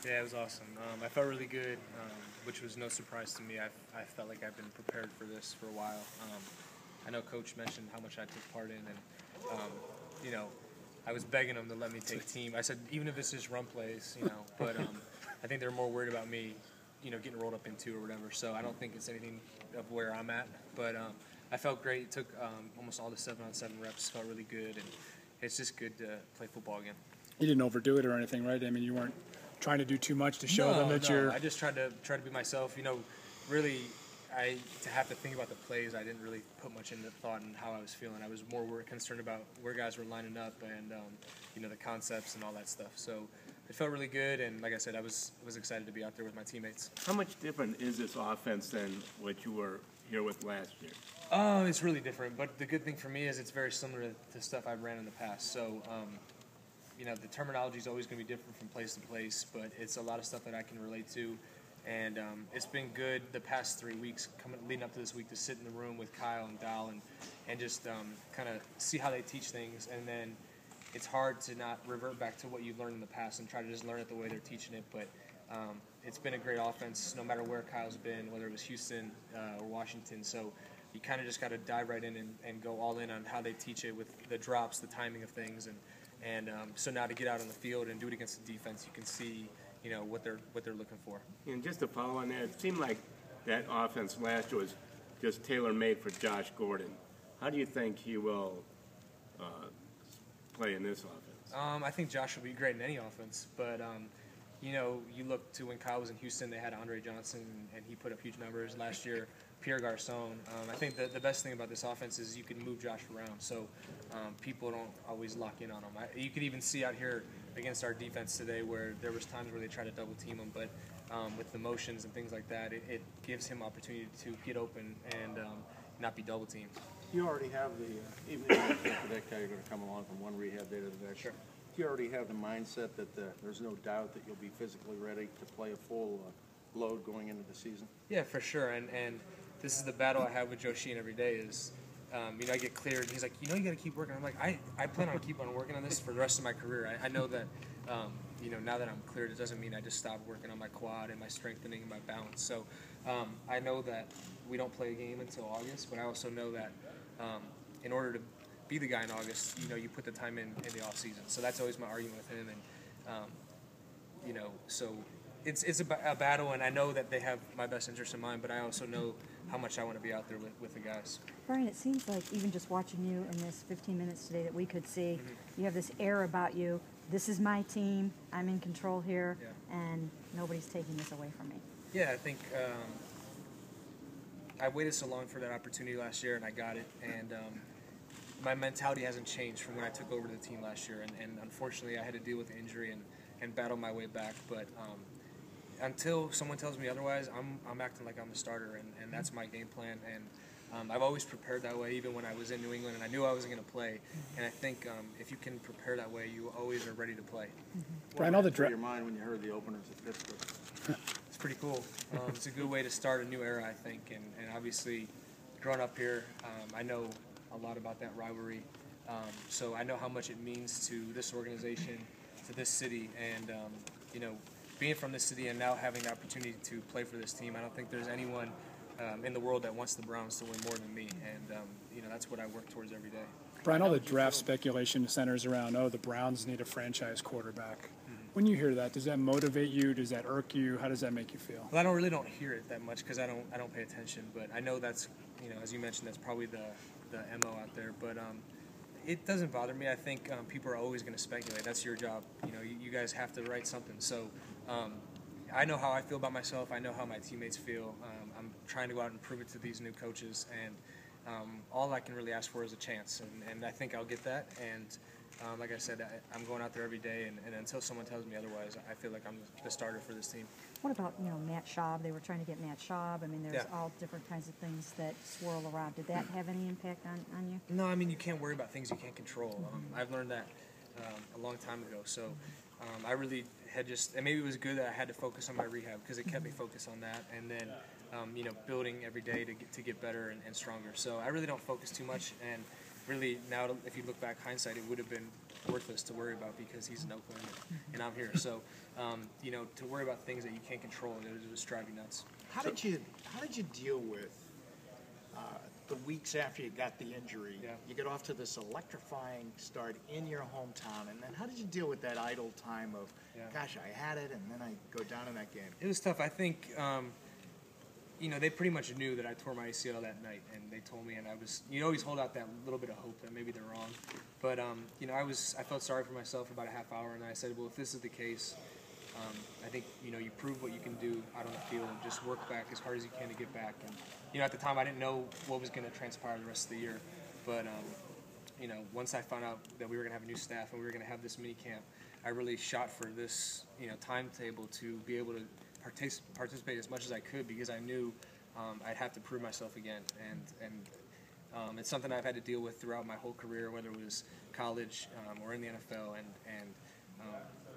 Yeah, it was awesome. I felt really good, which was no surprise to me. I felt like I've been prepared for this for a while. I know Coach mentioned how much I took part in, and you know, I was begging him to let me take team. I said even if it's just run plays, but I think they're more worried about me, getting rolled up into or whatever. So I don't think it's anything of where I'm at. But I felt great. Took almost all the 7-on-7 reps. Felt really good, and it's just good to play football again. You didn't overdo it or anything, right? I mean, you weren't trying to do too much to show them that you're. I just tried to be myself. Really, to have to think about the plays, I didn't really put much into thought in how I was feeling. I was more concerned about where guys were lining up and the concepts and all that stuff. So it felt really good, and like I said, I was excited to be out there with my teammates. How much different is this offense than what you were here with last year? It's really different, but the good thing for me is it's very similar to stuff I've ran in the past. So. The terminology is always going to be different from place to place, but it's a lot of stuff that I can relate to. And it's been good the past 3 weeks, leading up to this week, to sit in the room with Kyle and Dal and just kind of see how they teach things. And then it's hard to not revert back to what you've learned in the past and try to just learn it the way they're teaching it. But it's been a great offense, no matter where Kyle's been, whether it was Houston or Washington. So you kind of just got to dive right in and go all in on how they teach it with the drops, the timing of things, and so now to get out on the field and do it against the defense, you can see, what they're looking for. And just to follow on that, it seemed like that offense last year was just tailor-made for Josh Gordon. How do you think he will play in this offense? I think Josh will be great in any offense, but you look to when Kyle was in Houston, they had Andre Johnson, and he put up huge numbers last year. Pierre Garçon. I think the best thing about this offense is you can move Josh around, so people don't always lock in on him. You could even see out here against our defense today where there was times where they tried to double team him, but with the motions and things like that, it gives him opportunity to get open and not be double teamed. You already have even if that guy you're going to come along from one rehab day to the next. Sure. You already have the mindset that there's no doubt that you'll be physically ready to play a full load going into the season. Yeah, for sure, and this is the battle I have with Joe Sheehan every day is, I get cleared, and he's like, you got to keep working. I'm like, I plan on keep on working on this for the rest of my career. I know that, now that I'm cleared, it doesn't mean I just stop working on my quad and my strengthening and my balance. So I know that we don't play a game until August, but I also know that in order to be the guy in August, you put the time in the off season. So that's always my argument with him, and so it's a battle, and I know that they have my best interest in mind, but I also know how much I want to be out there with the guys. Brian, it seems like even just watching you in this 15 minutes today that we could see, you have this air about you. This is my team. I'm in control here, and nobody's taking this away from me. Yeah, I think I waited so long for that opportunity last year, and I got it. And my mentality hasn't changed from when I took over the team last year. And unfortunately, I had to deal with the injury and battle my way back. But until someone tells me otherwise, I'm acting like I'm the starter, and that's my game plan. And I've always prepared that way, even when I was in New England, and I knew I wasn't going to play. And I think if you can prepare that way, you always are ready to play. Brian, all the your mind when you heard the openers at Pittsburgh? It's pretty cool. It's a good way to start a new era, I think. And obviously, growing up here, I know a lot about that rivalry. So I know how much it means to this organization, to this city, and being from this city and now having the opportunity to play for this team, I don't think there's anyone in the world that wants the Browns to win more than me, and that's what I work towards every day. Brian, all the draft speculation centers around, the Browns need a franchise quarterback. When you hear that, does that motivate you? Does that irk you? How does that make you feel? Well, I don't hear it that much because I don't pay attention, but I know that's, as you mentioned, that's probably the MO out there, but it doesn't bother me. I think people are always going to speculate. That's your job. You guys have to write something. So I know how I feel about myself. I know how my teammates feel. I'm trying to go out and prove it to these new coaches, and all I can really ask for is a chance, and I think I'll get that. And like I said, I'm going out there every day, and until someone tells me otherwise, I feel like I'm the starter for this team. What about, Matt Schaub? They were trying to get Matt Schaub. I mean, there's all different kinds of things that swirl around. Did that have any impact on you? No, I mean, you can't worry about things you can't control. I've learned that a long time ago. So I really had and maybe it was good that I had to focus on my rehab because it kept me focused on that. And then, building every day to get better and stronger. So I really don't focus too much. And really now, if you look back hindsight, it would have been worthless to worry about because he's in Oakland and I'm here. So, you know, to worry about things that you can't control, it was driving you nuts. How did you deal with the weeks after you got the injury? Yeah. You get off to this electrifying start in your hometown, and then how did you deal with that idle time of, gosh, I had it, and then I go down in that game? It was tough. I think, you know, they pretty much knew that I tore my ACL that night, and they told me, and you always hold out that little bit of hope that maybe they're wrong. But, you know, I felt sorry for myself for about a half hour, and I said, well, if this is the case, I think, you know, you prove what you can do out on the field and just work back as hard as you can to get back. And, you know, at the time I didn't know what was going to transpire the rest of the year. But, you know, once I found out that we were going to have a new staff and we were going to have this mini camp, I really shot for this, you know, timetable to be able to participate as much as I could because I knew I'd have to prove myself again. And it's something I've had to deal with throughout my whole career, whether it was college or in the NFL. And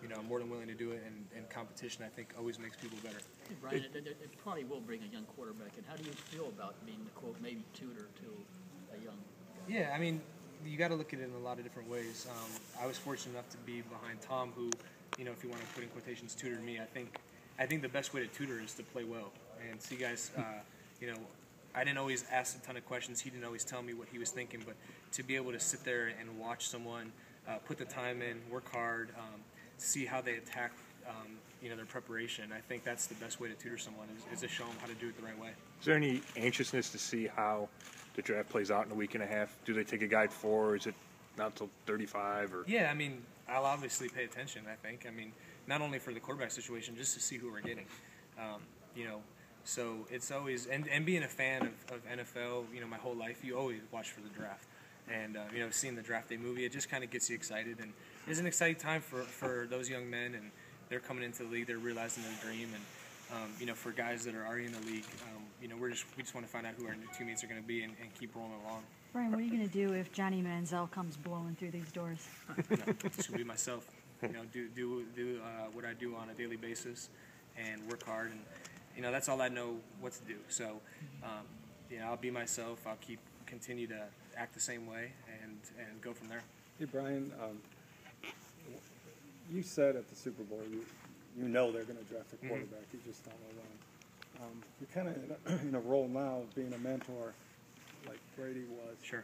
you know, I'm more than willing to do it, and competition, I think, always makes people better. Hey, Brian, it probably will bring a young quarterback in. How do you feel about being the, quote, maybe tutor to a young guy? Yeah, I mean, you got to look at it in a lot of different ways. I was fortunate enough to be behind Tom, who, you know, if you want to put in quotations, tutored me. I think the best way to tutor is to play well. And see, guys, you know, I didn't always ask a ton of questions. He didn't always tell me what he was thinking, but to be able to sit there and watch someone put the time in, work hard, see how they attack, you know, their preparation. I think that's the best way to tutor someone is to show them how to do it the right way. Is there any anxiousness to see how the draft plays out in a week and a half? Do they take a guide 4, or is it not until 35? Or Yeah, I mean, I'll obviously pay attention, I think. I mean, not only for the quarterback situation, just to see who we're getting. You know, so it's always, and being a fan of NFL, you know, my whole life, you always watch for the draft. And, you know, seeing the draft day movie, it just kind of gets you excited. And it's an exciting time for those young men, and they're coming into the league, they're realizing their dream. And, you know, for guys that are already in the league, you know, we just want to find out who our new teammates are going to be and keep rolling along. Brian, what are you going to do if Johnny Manziel comes blowing through these doors? Just be myself. You know, do what I do on a daily basis and work hard. And, you know, that's all I know what to do. So, you know, I'll be myself. I'll continue to act the same way and go from there. Hey, Brian, you said at the Super Bowl you know they're going to draft a quarterback. You just don't know when. You're kind of in a role now of being a mentor like Brady was. Sure.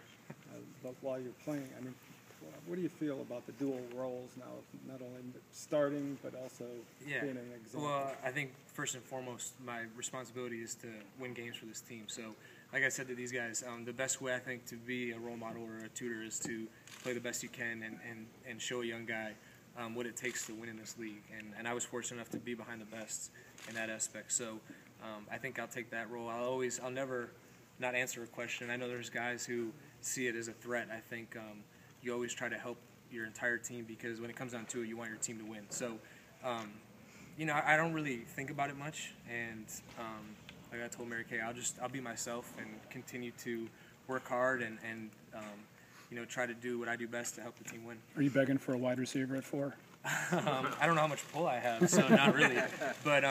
But while you're playing, I mean, what do you feel about the dual roles now, of not only starting but also being an example? Well, I think first and foremost, my responsibility is to win games for this team. So, like I said to these guys, the best way I think to be a role model or a tutor is to play the best you can and show a young guy what it takes to win in this league. And I was fortunate enough to be behind the best in that aspect. So I think I'll take that role. I'll never not answer a question. I know there's guys who see it as a threat. I think you always try to help your entire team because when it comes down to it, you want your team to win. So, you know, I don't really think about it much. And like I told Mary Kay, I'll be myself and continue to work hard and you know, try to do what I do best to help the team win. Are you begging for a wide receiver at 4? I don't know how much pull I have, so not really. But,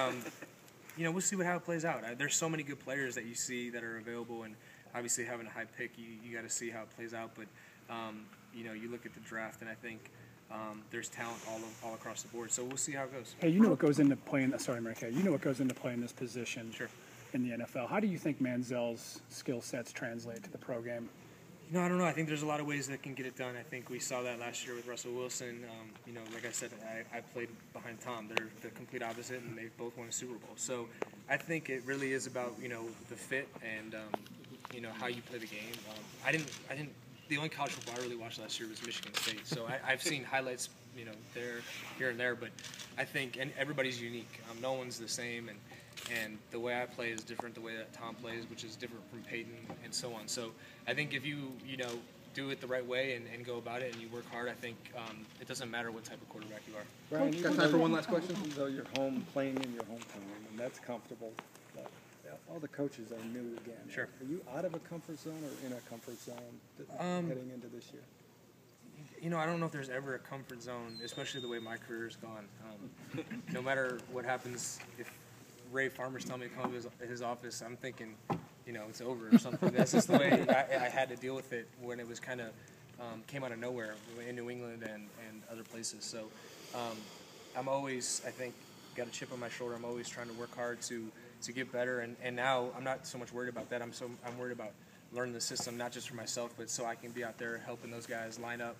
you know, we'll see how it plays out. There's so many good players that you see that are available, and obviously having a high pick, you got to see how it plays out. But, you know, you look at the draft, and I think there's talent all across the board. So we'll see how it goes. Hey, you know what goes into playing? Sorry, Mary Kay. You know what goes into playing this position in the NFL. How do you think Manziel's skill sets translate to the pro game? You know, I don't know. I think there's a lot of ways that can get it done. I think we saw that last year with Russell Wilson. You know, like I said, I played behind Tom. They're the complete opposite, and they both won a Super Bowl. So I think it really is about, you know, the fit and, you know, how you play the game. I didn't. The only college football I really watched last year was Michigan State. So I've seen highlights, you know, here and there. But I think, and everybody's unique. No one's the same, and the way I play is different the way that Tom plays, which is different from Peyton and so on. So I think if you know, do it the right way and go about it and you work hard, I think it doesn't matter what type of quarterback you are. Brian, Got time for one last question? Though you're home playing in your hometown, and that's comfortable, but all the coaches are new again. Sure. Are you out of a comfort zone or in a comfort zone heading into this year? You know, I don't know if there's ever a comfort zone, especially the way my career's gone. No matter what happens, if Ray Farmer's telling me to come to his office, I'm thinking, it's over or something. That's just the way I had to deal with it when it was kind of came out of nowhere in New England and other places. So I'm always, I think, got a chip on my shoulder. I'm always trying to work hard to get better. And now I'm not so much worried about that. I'm worried about learning the system, not just for myself, but so I can be out there helping those guys line up,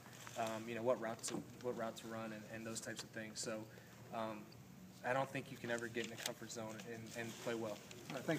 what route to run and those types of things. So I don't think you can ever get in a comfort zone and play well. Thanks.